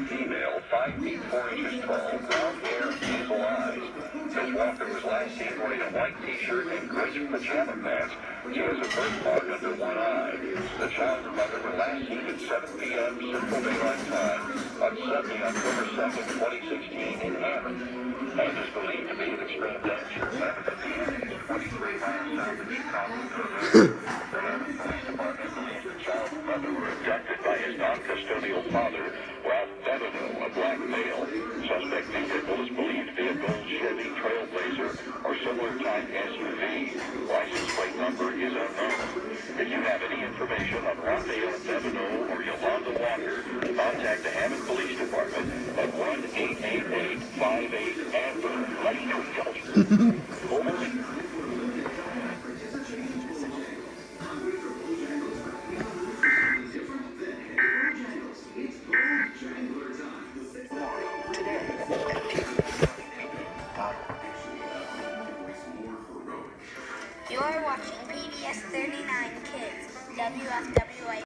Female, 5 feet 4 inches tall, brown hair, hazel eyes. Ms. Walker was last seen wearing a white t-shirt and gray pajama pants. She has a birthmark under one eye. The child and mother were last seen at 7 p.m. Central Daylight Time on Sunday, October 2nd, 2016 in Hammond. And is believed to be in extreme danger. Hammond, Indiana is 23 miles south of Chicago. The Hammond Police Department believes the child and mother were abducted by his non-custodial father, a black male. Suspect vehicle is believed to be a gold Chevy Trailblazer or similar type SUV. License plate number is unknown. If you have any information on Rondale Devino or Yolanda Walker, contact the Hammond Police Department at 1-888-58-AMBER. You are watching PBS 39 Kids, WFWI.